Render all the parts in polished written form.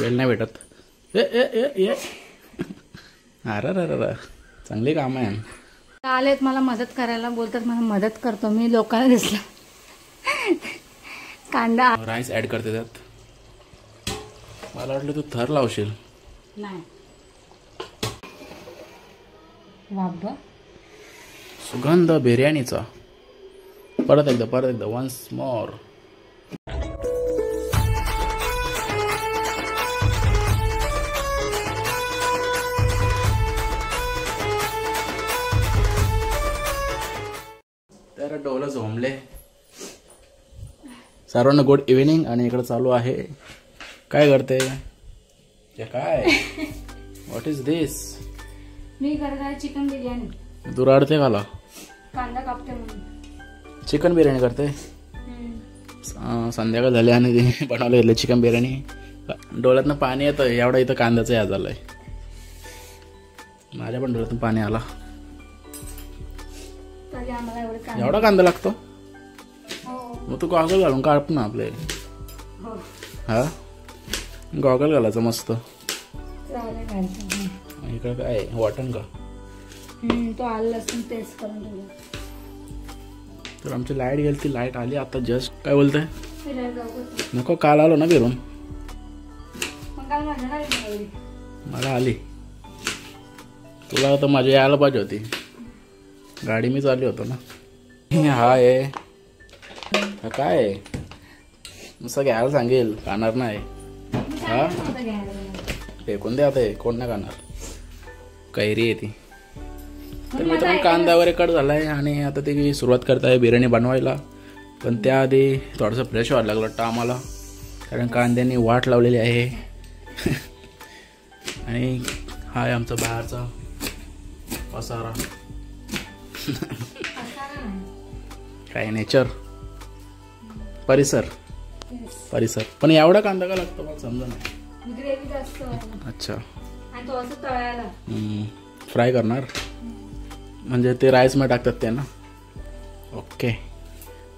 वेळ नाही भेटत. ए ए ए ए अरे चांगली काम आहे. आलेत मला मदत करायला, बोलतात मला मदत करतो मी. लोकांना दिसला कांदा राईस ऍड करते त्यात. मला वाटलं तू थर लावशील. नाही बाबा, सुगंध बिर्याणीचा. परत एकदा वन्स मोर. तर डोलं झोंबले. सर्वांना गुड इव्हिनिंग. आणि इकडे चालू आहे. काय करते काय? व्हॉट इज दिस? मी करत आहे चिकन बिर्याणी. तू रडते खाला? कांदा कापते म्हणून चिकन बिर्याणी करते. संध्याकाळ झाली आणि ते बनवलं घेतलं चिकन बिर्याणी. डोळ्यातनं पाणी येतं. एवढा इथं कांद्याचं या झालंय. माझ्या पण डोळ्यातून पाणी आला. एवढा कांदा लागतो? मग तू गॉगल घालून काढ ना आपले. हा गॉगल घालायचं मस्त. इकडं काय वाटण का? तो आलं लसूण पेस्ट करून ठेवलं. तर आमची लाईट गेली. ती लाईट आली आता जस्ट. काय बोलते? नको, काल आलो ना फिरून. मला आली. तुला तर माझी यायला पाहिजे होती. गाडी मी चालली होतो ना. हा आहे काय आहे? नुसतं घ्यायला सांगेल, खाणार नाही. हा फेकून द्या. आता कोण नाही खाणार. कैरी आहे ती. तर मित्रांनो कांदा वगैरे कट झालाय आणि आता ती सुरुवात करताय बिर्याणी बनवायला. पण त्याआधी थोडंसं फ्रेश व्हायला लागलं वाटतं आम्हाला, कारण कांद्याने वाट लावलेली आहे. आणि हा आहे आमचा बाहेरचा पसारा. काय नेचर, परिसर. पण एवढा कांदा का लागतो मला समजा नाही. अच्छा, फ्राय करणार म्हणजे ते राईस मध्ये टाकतात ते ना. ओके,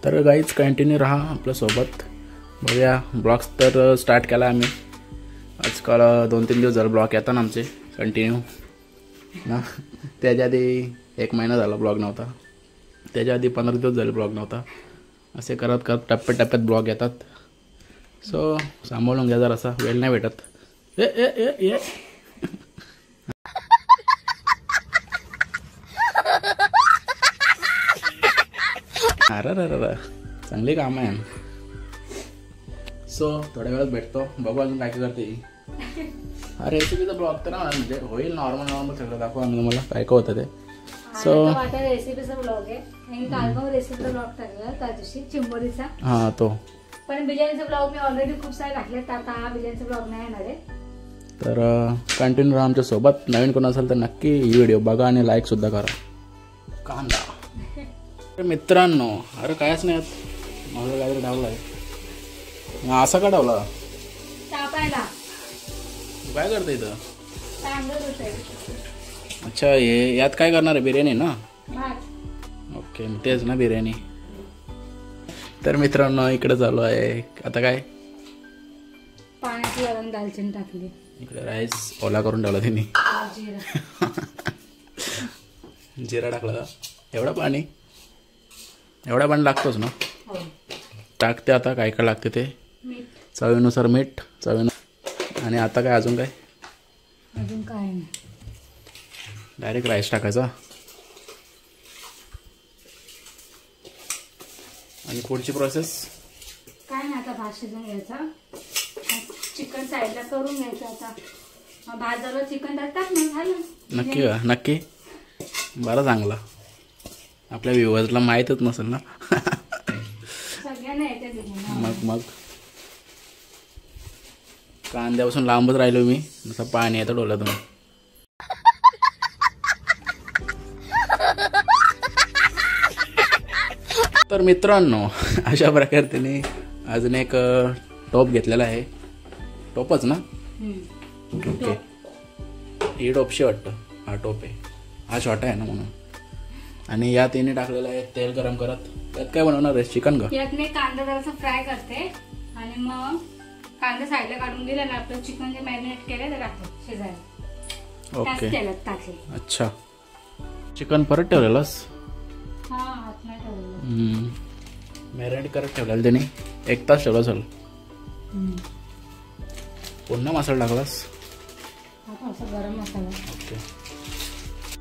तर गाईज कंटिन्यू राहा आपल्यासोबत. बघूया ब्लॉग्स तर स्टार्ट केला आम्ही आजकाल. 2-3 दिवस झाले ब्लॉग येतात आमचे कंटिन्यू ना. त्याच्या आधी 1 महिना झाला ब्लॉग नव्हता. त्याच्या आधी 15 दिवस झाले ब्लॉग नव्हता. असे करत करत टप्प्याटप्प्यात ब्लॉग येतात. सो सांभाळून घ्या जरासा, वेळ नाही भेटत. ए ए ए ए अरे चांगली काम आहे. सो थोड्या वेळात भेटतो. बघू अजून काय करते. हा रेसिपीचा ब्लॉग तर ना म्हणजे होईल. नॉर्मल सगळं दाखवा आम्ही तुम्हाला काय काय होतं ते. सो रेसिपीचा ब्लॉग आहे. काल मग रेसिपीचा ब्लॉग टाकला त्या दिवशी चिंबोरीचा. हा तो. पण बिर्याणीचा ब्लॉग मी ऑलरेडी खूप सारे टाकले. आता हा बिर्याणीचा ब्लॉग नाही येणार आहे. तर कंटिन्यू राहा आमच्या सोबत. नवीन कोण असेल तर नक्की ही व्हिडिओ बघा आणि लाईक सुद्धा करा. कांदा मित्रांनो, अरे कायच नाही माझं काहीतरी डावलाय. असा का डावला? काय करते इथं? अच्छा, हे यात काय करणार आहे? बिर्याणी ना. ओके, तेच ना बिर्याणी. तर मित्रांनो इकडे चालू आहे आता काय पाण्याची वरून दालचिनी टाकली. इकडे राईस ओला करून ठेवला त्यांनी. जिरा टाकला का? एवढा पाणी लागतोच ना. टाकते आता काय काय लागते ते. चवीनुसार मीठ. आणि आता काय अजून काय नाही. डायरेक्ट राईस टाकायचा. आणि पुढची प्रोसेस काय नाही. आता भात शिजून घ्यायचा. चिकन साईडला करून घ्यायचं. आता भात झालं, चिकन टाकतात ना, झालं. नक्की का? नक्की. बरं, चांगला. आपल्या व्ह्यूअर्सला माहीतच नसेल ना. सगळ्यांना येते. मग कांद्यापासून लांबच राहिलो मी. नुसतं पाणी येतं डोळ्यातून. तर मित्रांनो अशा प्रकारे त्याने अजून एक टोप घेतलेला आहे. टोपच ना. ओके, ही टोपशी वाटतं. हा टोप आहे. हा छोटा आहे ना म्हणून. आणि यात तिने टाकलेलं आहे तेल गरम करत. त्यात काय बनवणार आहे? चिकन का? यात मी कांदा जरासा फ्राय करते आणि मग कांदा साईडला काढून दिला ना, आपलं चिकन जे मॅरिनेट केलं ते टाकलं शिजायला. ओके. तेलात टाकले. अच्छा, चिकन परत ठेवलेलंस? हा, हात नाही ठेवलेलं. मॅरिनेट करत ठेवलेलं त्याने 1 तास ठेवलं असेल. पुन्हा मसाला टाकलास? आता असं गरम मसाला. ओके.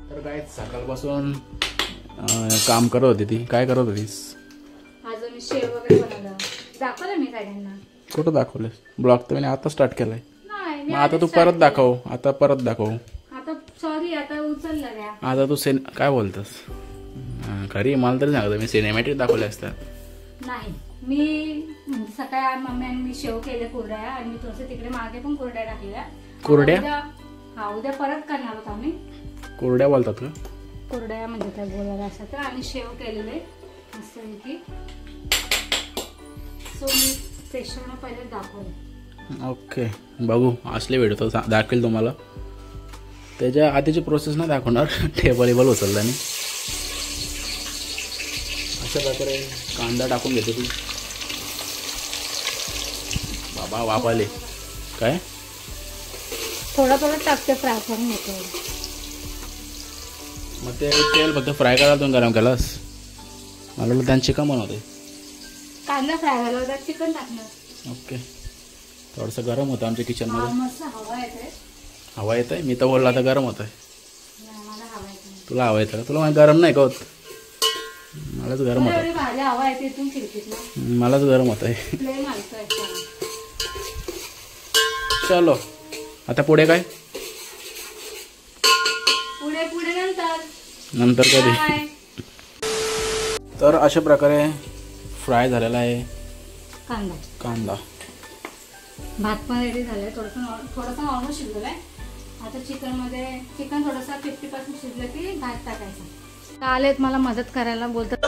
तर काय सकाळपासून काम करत होती ती. काय करत होतीस? आज मी शेव वगैरे बनवलं, दाखवलं मी सगळ्यांना. कुठं दाखवलेस? ब्लॉग तर मी आता स्टार्ट केलाय. नाही, मग आता तू परत दाखव. आता परत दाखव. आता सॉरी, आता उचललं द्या. आता तू काय बोलतस? खरी मला तरी सांगतो, मी सिनेमॅटिक दाखवले असतात. नाही, मी सकाळी मम्मी आणि मी शेव केले कुरड्या, आणि मी थोडस तिकडे मागे पण कुरड्या टाकल्या. कुरड्या? हा, उद्या परत करणार होतो आम्ही. कुरड्या बोलतात का? कुरड्या म्हणजे काय बोलायला असं तर. आणि शेव केलेले मस्तपैकी. सो मी प्रेशरनं पहिले दाखवले. ओके, बघू असले व्हिडिओ तर दाखवेल तुम्हाला. त्याच्या आधीची प्रोसेस नाही दाखवणार. टेबल उचलला नाही. अशा प्रकारे कांदा टाकून घेते तू. बाबा वाप आले. काय थोडं टाकते, फ्राय करून घेते. मग ते तेल फक्त फ्राय करायला तुम्ही गरम केलास? मला वाटलं त्यांची चिकन बनवते. कांदा फ्राय झाला होता, चिकन टाकणार. ओके. थोडंसं गरम होतं आमच्या किचनमध्ये. मस्त हवा येते. हवा येत आहे? मी तर बोलला आता गरम होत आहे. मला हवा येते. तुला हवा येतं का? तुला गरम नाही का होत? मलाच गरम होत आहे. भाजी हवा येते इथून खिडकीत. मलाच गरम होत आहे. चलो, आता पुढे काय? पुढे नंतर कधी? तर अशा प्रकारे फ्राय झालेला आहे कांदा. भात पण रेडी झालाय. थोडंसं नॉर्मल शिजलेलं आहे. आता चिकन थोडंसं 50% शिजलं की भात टाकायचा. आलेत मला मदत करायला, बोलतात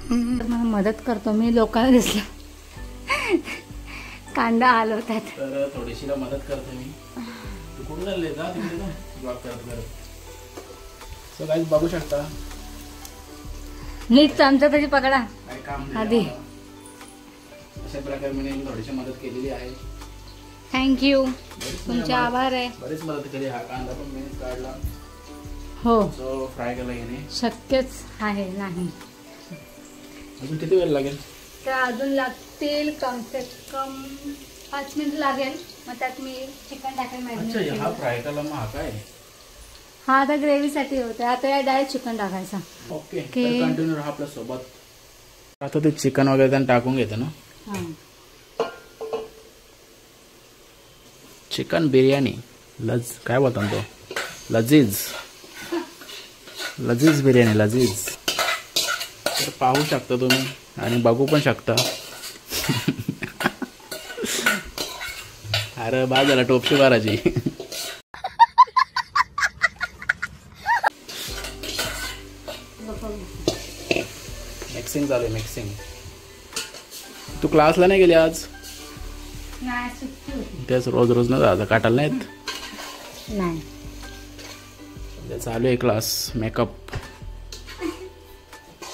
मला मदत करतो मी. लोकांना दिसलं कांदा हलवतात, तर थोडीशी मदत करते मी. तू कुठे चालले? जा तिकडे जा. ब्लॉग करत. सो गाईज बघू शकता. नीट चमचा तरी पकडा काय काम आधी. अशा प्रकारे मी थोडीशी मदत केलेली आहे. थँक्यू, तुमचे आभार आहे. बरीच मदत केली. हा कांदा पण मी काढला. हो, सो फ्राय केला घेणे शक्यच आहे. नाही अजून किती वेळ लागेल? तर अजून लागतील कम से कम 5 मिनिट लागेल. मग त्यात मी चिकन टाकेल मॅरिनेट. हा फ्राय केला. मग हा काय? हा आता ग्रेव्हीसाठी होतं. आता या डायरेक्ट चिकन टाकायचा. ओके, कंटिन्यू राहा आपल्या सोबत. आता ते चिकन वगैरे त्यांनी टाकून घेते ना. चिकन बिर्याणी काय बोलतात तो? लजीज बिर्याणी, लजीज. तर पाहू शकता तुम्ही आणि बघू पण शकता. अरे बाद झाला टोपची बाराची. मिक्सिंग चालू आहे, मिक्सिंग. तू क्लासला नाही गेली आज? नाही, सुट्टी होती. तेच रोज न जायचं, काटायला नाहीत. नाही, चालू आहे क्लास मेकअप.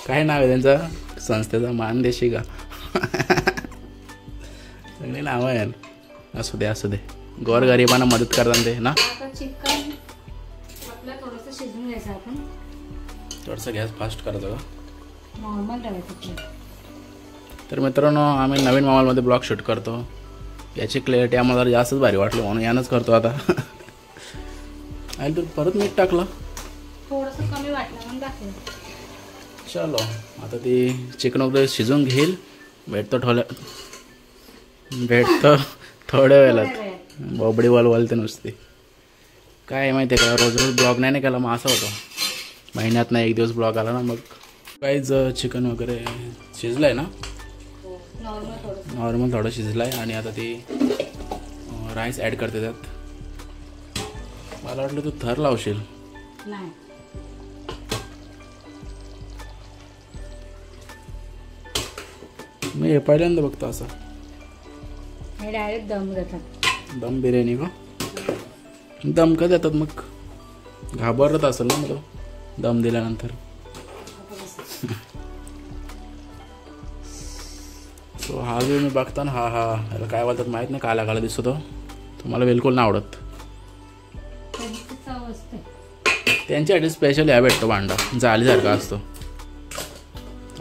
काय नाव आहे त्यांचं संस्थेचा? मानदेशी का? सगळे नाव आहे. असू दे. गोरगरिबांना मदत करतात ते ना. आता चिकन आपलं थोडंसं शिजून घ्यायचं. आपण थोडंसं गॅस फास्ट करायचं का? नॉर्मल ठेवायचं. तर मित्रांनो, आम्ही नवीन मोबाईलमध्ये ब्लॉग शूट करतो. याची क्लॅरिटी आम्हाला जरा जास्तच भारी वाटली म्हणून यानंच करतो आता. आणि तू परत मीठ टाकलं? थोडंसं कमी वाटलं म्हणून दाखवलं. चलो, आता ती चिकन वगैरे शिजून घेईल. भेटतो थोड्या वेळात. बोबडी वालते नुसती. काय माहिती आहे का, रोज ब्लॉग नाही केला मग असं होतं. महिन्यात नाही 1 दिवस ब्लॉग आला ना. मग काहीच चिकन वगैरे शिजलंय ना. नॉर्मल थोडं शिजलंय. आणि आता ती राईस ॲड करते त्यात. मला वाटलं तू थर लावशील. नाही, मी हे पहिल्यांदा बघतो असं. हे डायरेक्ट दम देतात. दम बिर्याणी का? दम का देतात मग? घाबरत असेल ना मग तो दम दिल्यानंतर. सो हा जो मी बघता ना, हा याला काय बोलतात माहीत नाही, काला काला दिसतो तो मला बिलकुल नाही आवडत. त्यांच्यासाठी स्पेशल ह्या भेटतो भांडा, जालीसारखा असतो,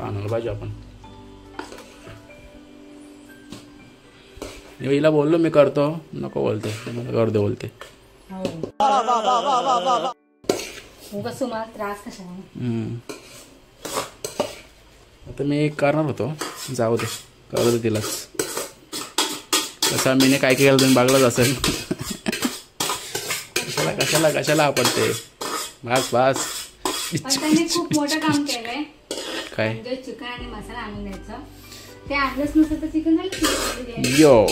आणलं पाहिजे आपण. हिला बोललो मी करतो, नको बोलते, मला करते बोलते. आता मी करणार होतो, जाऊ दे, करू दे तिलाच. तसा मीने काय केलं तुम्ही बघलाच असेल. कशाला कशाला आपडते, बस बस. खूप मोठं काम केलंय. काय चिकन आणि मसाला आणून द्यायचं, ते आणलंच नसतं तर चिकन झालं. यो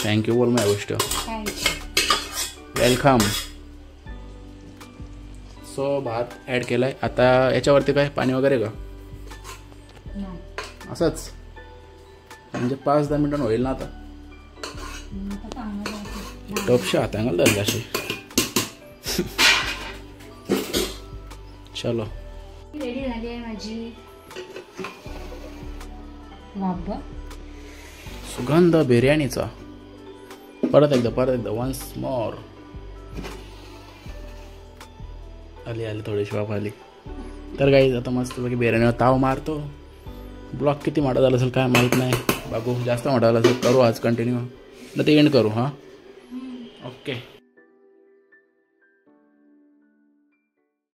थँक्यू बोल माझ्या गोष्ट. वेलकम. सो भात ॲड केलाय. आता याच्यावरती काय पाणी वगैरे का असंच, म्हणजे 5-10 मिनिटांनी होईल ना. आता टोपशा हातांगल धरला अशी. चलो रेडी झाली आहे माझी वाब्बा सुगंध बिर्याणीचा. परत एकदा वन्स मोर. आली थोडीशी वाफ आली. तर काही आता मस्त बाकी बिर्याणीवर ताव मारतो. ब्लॉग किती मोठा झाला असेल काय माहीत नाही, बघू. जास्त मोठा झाला असेल करू आज कंटिन्यू, तर ते एंड करू. हां ओके.